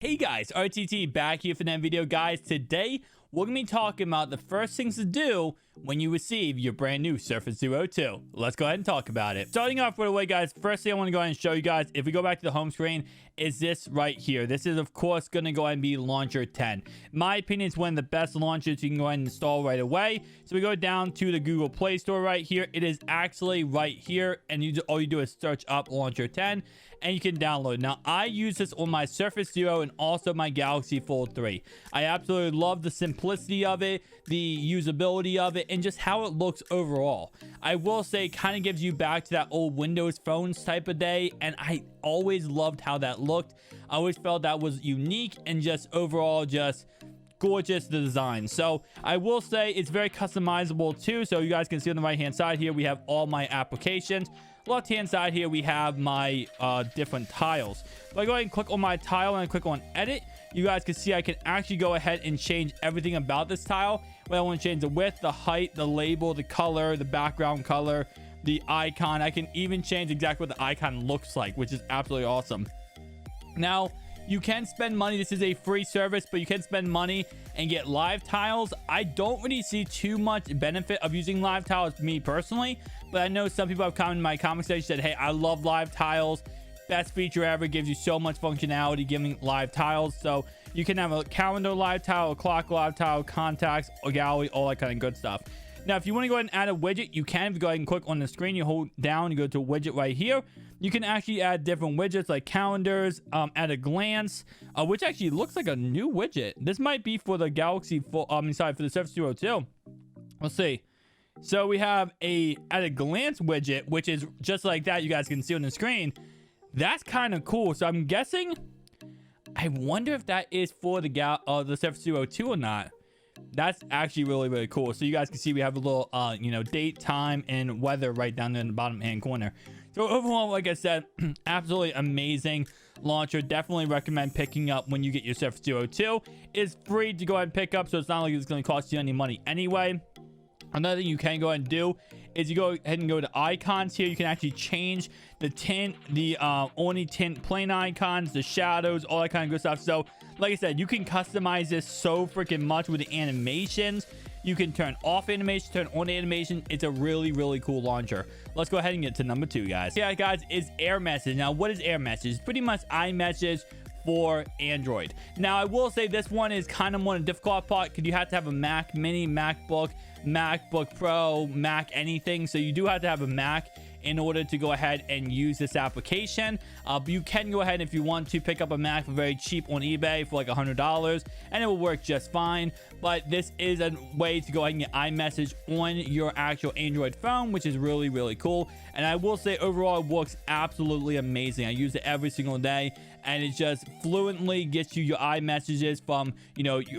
Hey guys, RTT back here for another video. Guys, today we're going to be talking about the first things to do when you receive your brand new Surface Duo 2. Let's go ahead and talk about it. Starting off right away, guys, first thing I want to go ahead and show you guys, if we go back to the home screen, is this right here. This is, of course, going to go ahead and be Launcher 10. My opinion, is one of the best launchers you can go ahead and install right away. So we go down to the Google Play Store right here. It is actually right here, and all you do is search up Launcher 10, and you can download it. Now, I use this on my Surface Duo and also my Galaxy Fold 3. I absolutely love the simplicity of it, the usability of it, and just how it looks overall. I will say it kind of gives you back to that old Windows phones type of day, and I always loved how that looked. I always felt that was unique and just overall just gorgeous, the design. So I will say it's very customizable too. So you guys can see on the right hand side here we have all my applications. Left hand side here we have my different tiles. If I go ahead and click on my tile and I click on edit, you guys can see I can actually go ahead and change everything about this tile. Whether I want to change the width, the height, the label, the color, the background color, the icon. I can even change exactly what the icon looks like, which is absolutely awesome. Now, you can spend money. This is a free service, but you can spend money and get live tiles. I don't really see too much benefit of using live tiles, me personally, but I know some people have commented in my comment section, said, hey, I love live tiles. Best feature ever, gives you so much functionality giving live tiles. So you can have a calendar live tile, a clock live tile, contacts, a gallery, all that kind of good stuff. Now, if you want to go ahead and add a widget, you can. If you go ahead and click on the screen, you hold down, you go to widget right here. You can actually add different widgets like calendars, at a glance, which actually looks like a new widget. This might be for the Galaxy, for the Surface Duo 2. Let's see. So we have a at a glance widget, which is just like that. You guys can see on the screen. That's kind of cool. So I'm guessing, I wonder if that is for the Surface Duo 2 or not. That's actually really, really cool. So you guys can see we have a little, date, time, and weather right down there in the bottom hand corner. So overall, like I said, absolutely amazing launcher. Definitely recommend picking up when you get your Surface Duo 2. It's free to go ahead and pick up, so it's not like it's going to cost you any money anyway. Another thing you can go ahead and do is you go ahead and go to icons here. You can actually change the tint, the only tint plain icons, the shadows, all that kind of good stuff. So like I said, you can customize this so freaking much with the animations. You can turn off animation, turn on animation. It's a really, really cool launcher. Let's go ahead and get to number 2, guys. Yeah, guys, is AirMessage. Now, what is AirMessage? It's pretty much iMessage for Android. Now, I will say this one is kind of more the difficult part because you have to have a Mac Mini, MacBook, MacBook Pro, Mac anything. So you do have to have a Mac in order to go ahead and use this application. But you can go ahead if you want to pick up a Mac for very cheap on eBay for like $100, and it will work just fine. But this is a way to go ahead and get iMessage on your actual Android phone, which is really, really cool. And I will say overall, it works absolutely amazing. I use it every single day, and it just fluently gets you your iMessages from,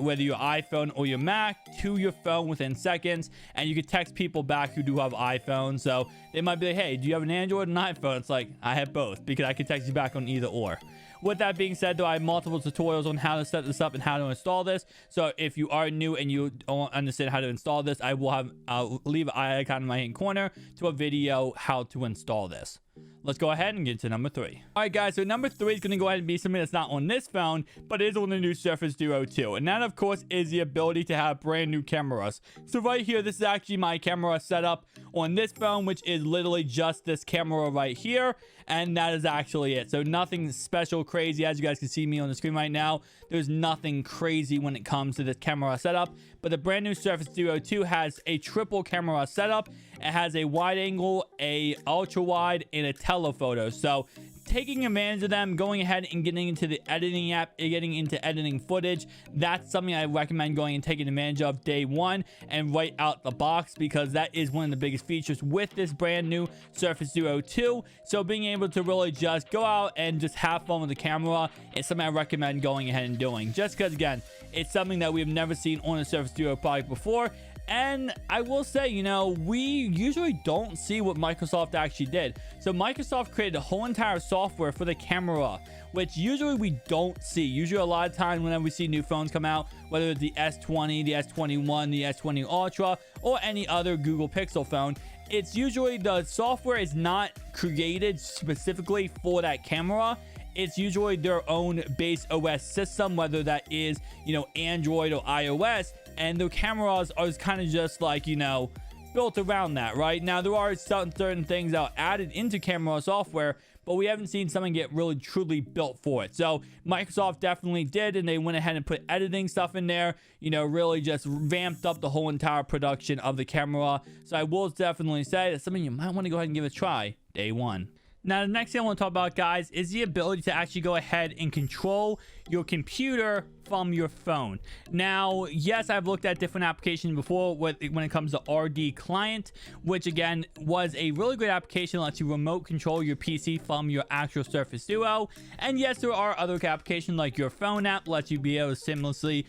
whether your iPhone or your Mac to your phone within seconds. And you can text people back who do have iPhones. So they might be like, hey, do you have an Android or an iPhone? It's like, I have both, because I can text you back on either or. With that being said, though, I have multiple tutorials on how to set this up and how to install this. So if you are new and you don't understand how to install this, I'll leave an icon in my hand corner to a video how to install this. Let's go ahead and get to number 3. All right, guys, so number 3 is going to go ahead and be something that's not on this phone, but is on the new Surface Duo 2. And that, of course, is the ability to have brand new cameras. So right here, this is actually my camera setup on this phone, which is literally just this camera right here. And that is actually it. So nothing special, crazy. As you guys can see me on the screen right now, there's nothing crazy when it comes to this camera setup. But the brand new Surface Duo 2 has a triple camera setup. It has a wide angle, a ultra wide, and a telephoto. So taking advantage of them, going ahead and getting into the editing app, getting into editing footage, that's something I recommend going and taking advantage of day one and right out the box, because that is one of the biggest features with this brand new Surface Duo 2. So being able to really just go out and just have fun with the camera is something I recommend going ahead and doing, just because, again, it's something that we've never seen on a Surface Duo product before. And I will say, we usually don't see what Microsoft actually did. So Microsoft created a whole entire software for the camera, which usually we don't see. Usually a lot of times whenever we see new phones come out, whether it's the S20, the S21, the S20 Ultra, or any other Google Pixel phone, it's usually the software is not created specifically for that camera. it's usually their own base OS system, whether that is, you know, Android or iOS, and their cameras are kind of just like, you know, built around that. Right now, there are certain things that are added into camera software, but we haven't seen something get really truly built for it. So Microsoft definitely did, and they went ahead and put editing stuff in there, you know, really just ramped up the whole entire production of the camera. So I will definitely say that's something you might want to go ahead and give a try day one. Now, the next thing I want to talk about, guys, is the ability to actually go ahead and control your computer from your phone. Now, yes, I've looked at different applications before when it comes to RD Client, which again was a really good application that lets you remote control your PC from your actual Surface Duo. And yes, there are other applications like your phone app lets you be able to seamlessly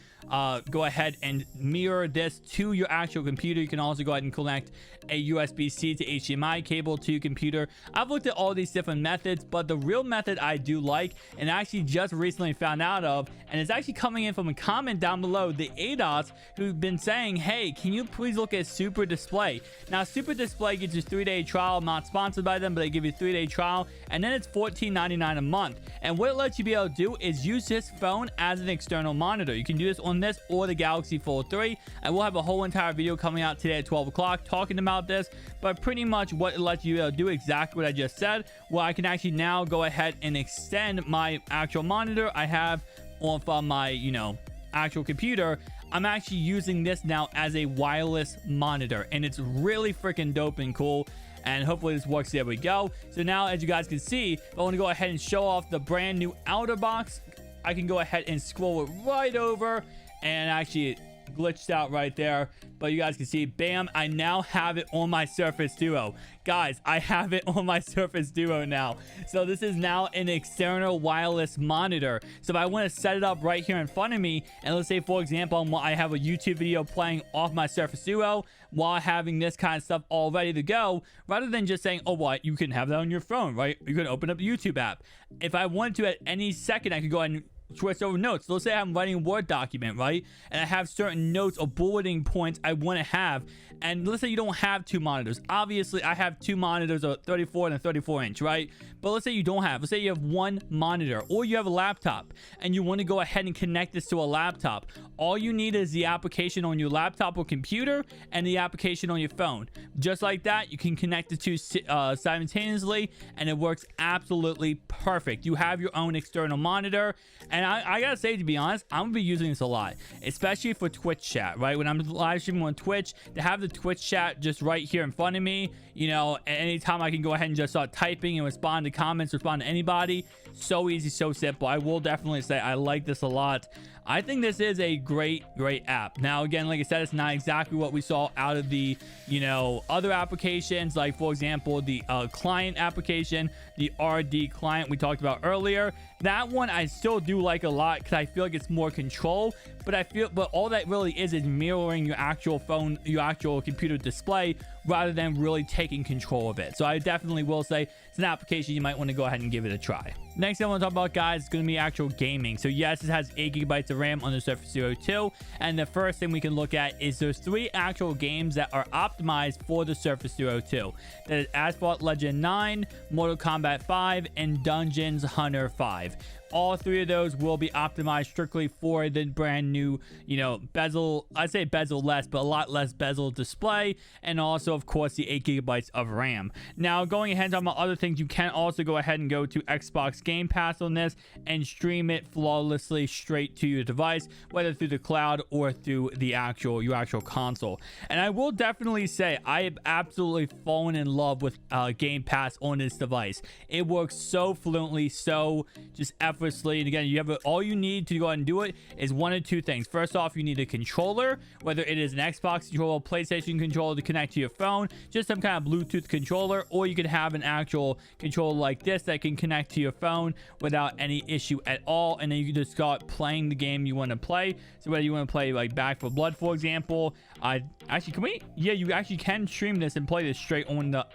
go ahead and mirror this to your actual computer. You can also go ahead and connect a USB-C to HDMI cable to your computer. I've looked at all these different methods, but the real method I do like, and I actually just recently found out of, and it's actually coming in from a comment down below, the ADOS, who've been saying, hey, can you please look at Super Display? Now, Super Display gives you a 3-day trial. I'm not sponsored by them, but they give you a 3-day trial, and then it's $14.99 a month. And what it lets you be able to do is use this phone as an external monitor. You can do this on this or the Galaxy Fold 3. I will have a whole entire video coming out today at 12 o'clock talking about this, but pretty much what it lets you do exactly what I just said, where I can actually now go ahead and extend my actual monitor I have on from my, you know, actual computer. I'm actually using this now as a wireless monitor, and it's really freaking dope and cool. And hopefully this works. There we go. So now, as you guys can see, if I want to go ahead and show off the brand new outer box, I can go ahead and scroll it right over, and actually it glitched out right there, but you guys can see, bam, I now have it on my Surface Duo. Guys, I have it on my Surface Duo now. So this is now an external wireless monitor. So if I want to set it up right here in front of me, and let's say, for example, I have a YouTube video playing off my Surface Duo while having this kind of stuff all ready to go, rather than just saying, oh, what, you can have that on your phone, right? You can open up the YouTube app. If I wanted to at any second, I could go ahead and switch over notes. So let's say I'm writing a Word document, right? And I have certain notes or bulleting points I want to have. And let's say you don't have two monitors. Obviously, I have two monitors, a 34 and a 34 inch, right? But let's say you don't have. Let's say you have one monitor, or you have a laptop, and you want to go ahead and connect this to a laptop. All you need is the application on your laptop or computer and the application on your phone. Just like that, you can connect the two simultaneously, and it works absolutely perfect. You have your own external monitor. And I gotta say, to be honest, I'm gonna be using this a lot, especially for Twitch chat, right? When I'm live streaming on Twitch, to have the Twitch chat just right here in front of me, you know, anytime I can go ahead and just start typing and respond to comments, respond to anybody. So easy, so simple. I will definitely say I like this a lot. I think this is a great app. Now, again, like I said, it's not exactly what we saw out of the, you know, other applications, like, for example, the client application, the RD Client we talked about earlier. That one I still do like a lot because I feel like it's more control, but all that really is mirroring your actual phone, your actual computer display, rather than really taking control of it. So I definitely will say it's an application you might want to go ahead and give it a try. Next thing I want to talk about, guys, is going to be actual gaming. So yes, it has 8 GB of RAM on the Surface Duo 2, and the first thing we can look at is there's 3 actual games that are optimized for the Surface Duo 2. That is Asphalt Legend 9, Mortal Kombat 5, and Dungeons Hunter 5. All 3 of those will be optimized strictly for the brand new, you know, bezel, I'd say bezel less, but a lot less bezel display, and also, of course, the 8 GB of RAM. Now, going ahead and talking about other things, you can also go ahead and go to Xbox Game Pass on this and stream it flawlessly straight to your device, whether through the cloud or through the your actual console. And I will definitely say I have absolutely fallen in love with Game Pass on this device. It works so fluently, so just effortlessly. And again, you have all you need to go ahead and do it is one of 2 things. First off, you need a controller, whether it is an Xbox controller, PlayStation controller to connect to your phone, just some kind of Bluetooth controller, or you could have an actual controller like this that can connect to your phone without any issue at all. And then you can just start playing the game you want to play. So whether you want to play like Back 4 Blood, for example, you actually can stream this and play this straight on the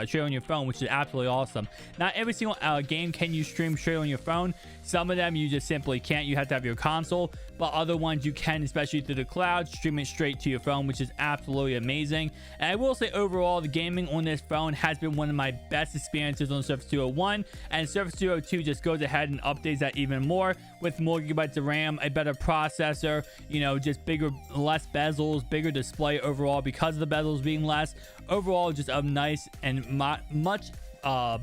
straight on your phone, which is absolutely awesome. Not every single game can you stream straight on your phone. phone. Some of them you just simply can't. You have to have your console, but other ones you can, especially through the cloud, stream it straight to your phone, which is absolutely amazing. And I will say overall, the gaming on this phone has been one of my best experiences on the Surface Duo 1, and Surface Duo 2 just goes ahead and updates that even more with more gigabytes of RAM, a better processor, you know, just bigger, less bezels, bigger display overall because of the bezels being less. Overall, just a nice and much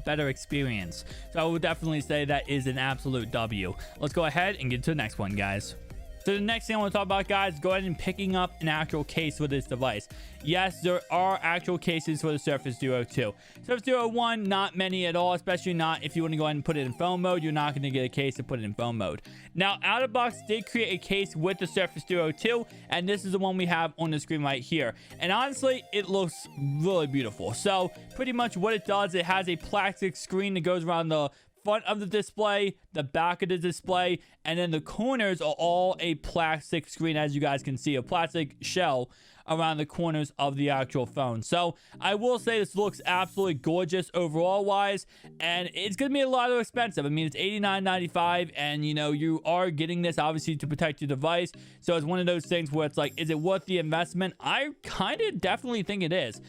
better experience. So I would definitely say that is an absolute W. Let's go ahead and get to the next one, guys. So the next thing I want to talk about, guys, go ahead and picking up an actual case for this device. Yes, there are actual cases for the Surface Duo 2. Surface Duo 1, not many at all, especially not if you want to go ahead and put it in phone mode. You're not going to get a case to put it in phone mode. Now, Out of Box did create a case with the Surface Duo 2, and this is the one we have on the screen right here. And honestly, it looks really beautiful. So pretty much what it does, it has a plastic screen that goes around the front of the display, the back of the display, and then the corners are all a plastic screen, as you guys can see, a plastic shell around the corners of the actual phone. So I will say this looks absolutely gorgeous overall wise, and it's gonna be a lot of expensive. I mean, it's $89.95, and you know, you are getting this obviously to protect your device. So it's one of those things where it's like, is it worth the investment? I kind of definitely think it is.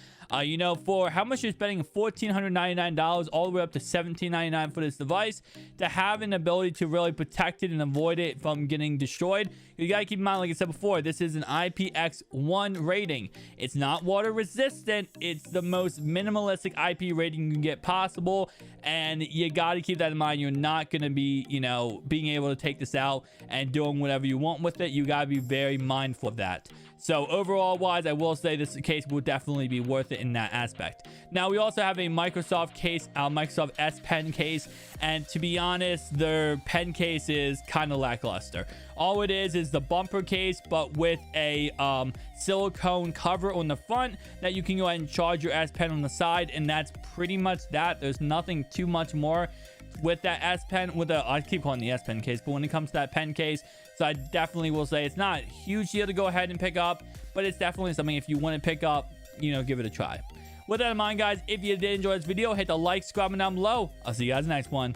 You know, for how much you're spending, $1,499 all the way up to $1,799 for this device, to have an ability to really protect it and avoid it from getting destroyed. You gotta keep in mind, like I said before, this is an IPX1 rating. It's not water resistant. It's the most minimalistic IP rating you can get possible, and you gotta keep that in mind. You're not gonna be, you know, being able to take this out and doing whatever you want with it. You gotta be very mindful of that. So overall wise, I will say this case will definitely be worth it in that aspect. Now, we also have a Microsoft case, Microsoft S Pen case, and to be honest, their pen case is kind of lackluster. All it is the bumper case, but with a silicone cover on the front that you can go ahead and charge your S Pen on the side, and that's pretty much that. There's nothing too much more with that S Pen, I keep calling the S Pen case, but when it comes to that pen case, so I definitely will say it's not a huge deal to go ahead and pick up, but it's definitely something if you want to pick up, you know, give it a try. With that in mind, guys, if you did enjoy this video, hit the like, subscribe, and down below. I'll see you guys in the next one.